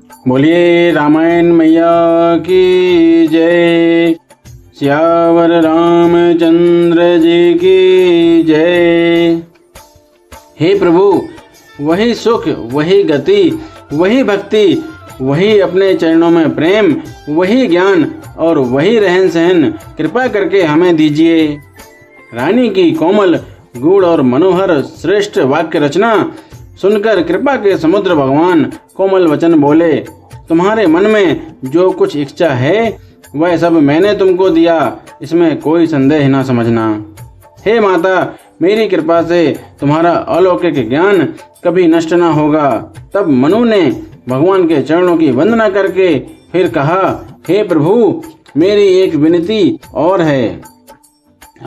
बोलिए रामायण मैया की जय। सियावर रामचंद्र जी की जय। हे प्रभु, वही सुख, वही गति, वही भक्ति, वही अपने चरणों में प्रेम, वही ज्ञान और वही रहन सहन कृपा करके हमें दीजिए। रानी की कोमल, गूढ़ और मनोहर श्रेष्ठ वाक्य रचना सुनकर कृपा के समुद्र भगवान कोमल वचन बोले, तुम्हारे मन में जो कुछ इच्छा है वह सब मैंने तुमको दिया, इसमें कोई संदेह न समझना। हे माता, मेरी कृपा से तुम्हारा अलौकिक ज्ञान कभी नष्ट न होगा। तब मनु ने भगवान के चरणों की वंदना करके फिर कहा, हे प्रभु, मेरी एक विनती और है।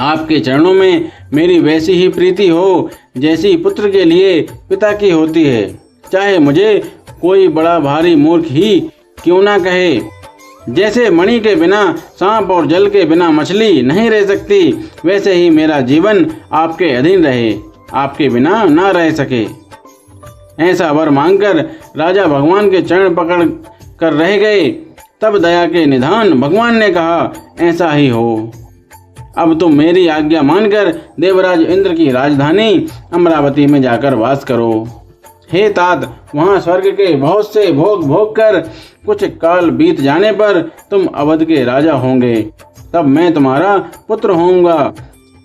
आपके चरणों में मेरी वैसी ही प्रीति हो जैसी पुत्र के लिए पिता की होती है। चाहे मुझे कोई बड़ा भारी मूर्ख ही क्यों ना कहे। जैसे मणि के बिना सांप और जल के बिना मछली नहीं रह सकती, वैसे ही मेरा जीवन आपके अधीन रहे, आपके बिना ना रह सके। ऐसा वर मांगकर राजा भगवान के चरण पकड़ कर रह गए। तब दया के निधान भगवान ने कहा, ऐसा ही हो। अब तुम मेरी आज्ञा मानकर देवराज इंद्र की राजधानी अमरावती में जाकर वास करो। हे तात, वहाँ स्वर्ग के बहुत से भोग भोग कर कुछ काल बीत जाने पर तुम अवध के राजा होंगे। तब मैं तुम्हारा पुत्र होऊंगा।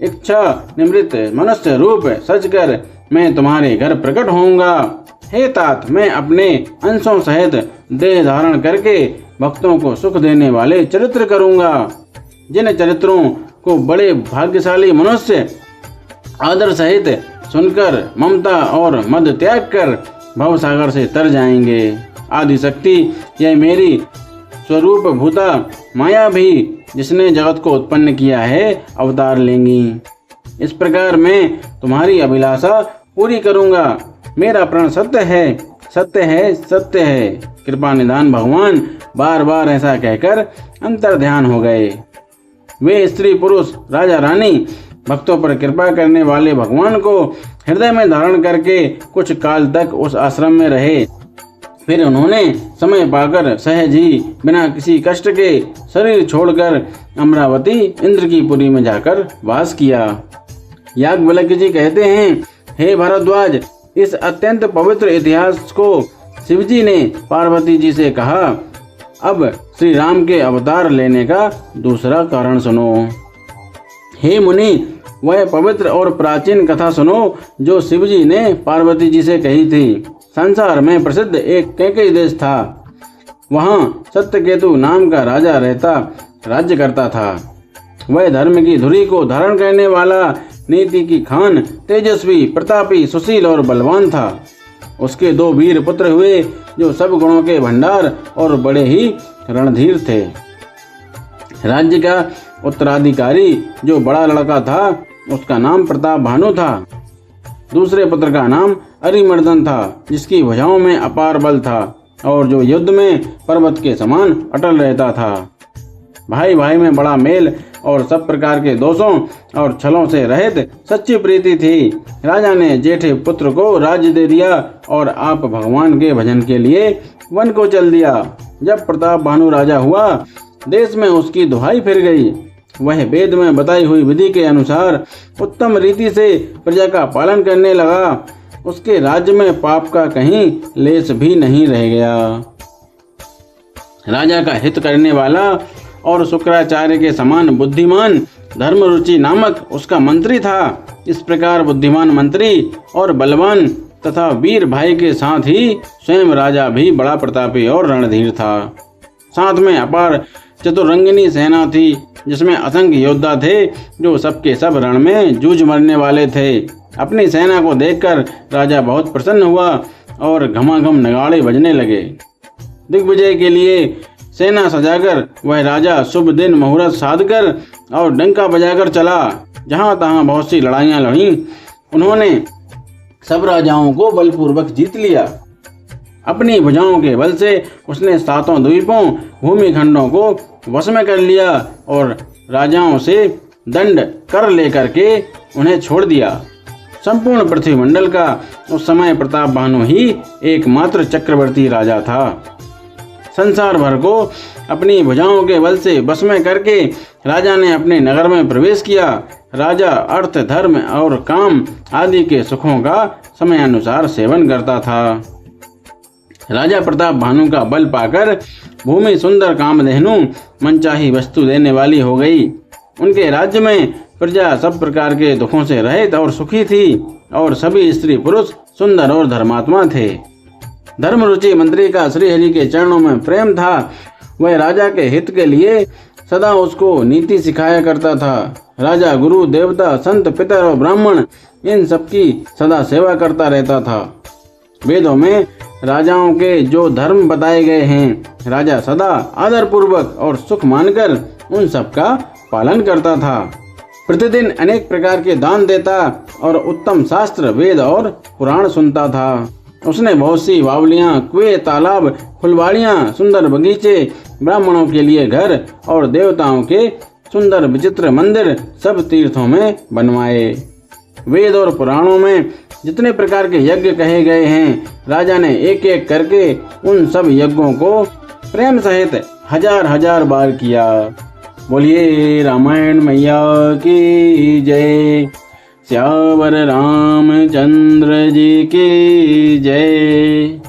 इच्छा निमृत मनुष्य रूप सजकर मैं तुम्हारे घर प्रकट होऊंगा। हे तात, मैं अपने अंशों सहित देह धारण करके भक्तों को सुख देने वाले चरित्र करूंगा। जिन चरित्रों को बड़े भाग्यशाली मनुष्य आदर सहित सुनकर ममता और मद त्याग कर भवसागर से तर जाएंगे। आदि शक्ति यह मेरी स्वरूप भूता माया भी, जिसने जगत को उत्पन्न किया है, अवतार लेंगी। इस प्रकार मैं तुम्हारी अभिलाषा पूरी करूंगा। मेरा प्रण सत्य है, सत्य है, सत्य है। कृपा निधान भगवान बार बार ऐसा कहकर अंतर ध्यान हो गए। वे स्त्री पुरुष राजा रानी भक्तों पर कृपा करने वाले भगवान को हृदय में धारण करके कुछ काल तक उस आश्रम में रहे। फिर उन्होंने समय पाकर सहज ही बिना किसी कष्ट के शरीर छोड़कर अमरावती इंद्र की पुरी में जाकर वास किया। याज्ञवल्क्य जी कहते हैं, हे भरद्वाज, इस अत्यंत पवित्र इतिहास को शिवजी ने पार्वती जी से कहा। अब श्री राम के अवतार लेने का दूसरा कारण सुनो। हे मुनि, वह पवित्र और प्राचीन कथा सुनो जो शिवजी ने पार्वती जी से कही थी। संसार में प्रसिद्ध एक कैकेयी देश था। वहाँ सत्यकेतु नाम का राजा रहता राज्य करता था। वह धर्म की धुरी को धारण करने वाला, नीति की खान, तेजस्वी, प्रतापी, सुशील और बलवान था। उसके 2 वीर पुत्र हुए जो सब गुणों के भंडार और बड़े ही रणधीर थे। राज्य का उत्तराधिकारी जो बड़ा लड़का था, उसका नाम प्रताप भानु था। दूसरे पुत्र का नाम अरिमर्दन था, जिसकी भुजाओं में अपार बल था और जो युद्ध में पर्वत के समान अटल रहता था। भाई भाई में बड़ा मेल और सब प्रकार के दोषों और छलों से रहित सच्ची प्रीति थी। राजा ने जेठे पुत्र को राज्य दे दिया और आप भगवान के भजन के लिए वन को चल दिया। जब प्रताप भानु राजा हुआ, देश में उसकी दुहाई फिर गई। वह वेद में बताई हुई विधि के अनुसार उत्तम रीति से प्रजा का पालन करने लगा। उसके राज्य में पाप का कहीं लेस भी नहीं रह गया। राजा का हित करने वाला और शुक्राचार्य के समान बुद्धिमान धर्मरुचि नामक उसका मंत्री था। इस प्रकार बुद्धिमान मंत्री और बलवान तथा वीर भाई के साथ ही स्वयं राजा भी बड़ा प्रतापी और रणधीर था। साथ में अपार चतुरंगिनी सेना थी, जिसमें असंख्य योद्धा थे जो सबके सब रण में जूझ मरने वाले थे। अपनी सेना को देखकर राजा बहुत प्रसन्न हुआ और घमाघम नगाड़े बजने लगे। दिग्विजय के लिए सेना सजाकर वह राजा शुभ दिन मुहूर्त साधकर और डंका बजाकर चला। जहाँ तहाँ बहुत सी लड़ाइयाँ लड़ी। उन्होंने सब राजाओं को बलपूर्वक जीत लिया। अपनी भुजाओं के बल से उसने 7 द्वीपों भूमिखंडों को वश में कर लिया और राजाओं से दंड कर लेकर के उन्हें छोड़ दिया। संपूर्ण पृथ्वी मंडल का उस समय प्रताप भानु ही एकमात्र चक्रवर्ती राजा था। संसार भर को अपनी भुजाओं के बल से बस में करके राजा ने अपने नगर में प्रवेश किया। राजा अर्थ, धर्म और काम आदि के सुखों का समयानुसार सेवन करता था। राजा प्रताप भानु का बल पाकर भूमि सुंदर कामधेनु मनचाही वस्तु देने वाली हो गई। उनके राज्य में प्रजा सब प्रकार के दुखों से रहित और सुखी थी और सभी स्त्री पुरुष सुंदर और धर्मात्मा थे। धर्म रुचि मंत्री का श्री हरि के चरणों में प्रेम था। वह राजा के हित के लिए सदा उसको नीति सिखाया करता था। राजा गुरु, देवता, संत, पितर और ब्राह्मण इन सबकी सदा सेवा करता रहता था। वेदों में राजाओं के जो धर्म बताए गए हैं, राजा सदा आदर पूर्वक और सुख मानकर उन सब का पालन करता था। प्रतिदिन अनेक प्रकार के दान देता और उत्तम शास्त्र, वेद और पुराण सुनता था। उसने बहुत सी बावलियां, कुएं, तालाब, फुलवाड़ियां, सुंदर बगीचे, ब्राह्मणों के लिए घर और देवताओं के सुंदर विचित्र मंदिर सब तीर्थों में बनवाए। वेद और पुराणों में जितने प्रकार के यज्ञ कहे गए हैं, राजा ने एक एक करके उन सब यज्ञों को प्रेम सहित हजार हजार बार किया। बोलिए रामायण मैया की जय। श्यावर रामचंद्र जी की जय।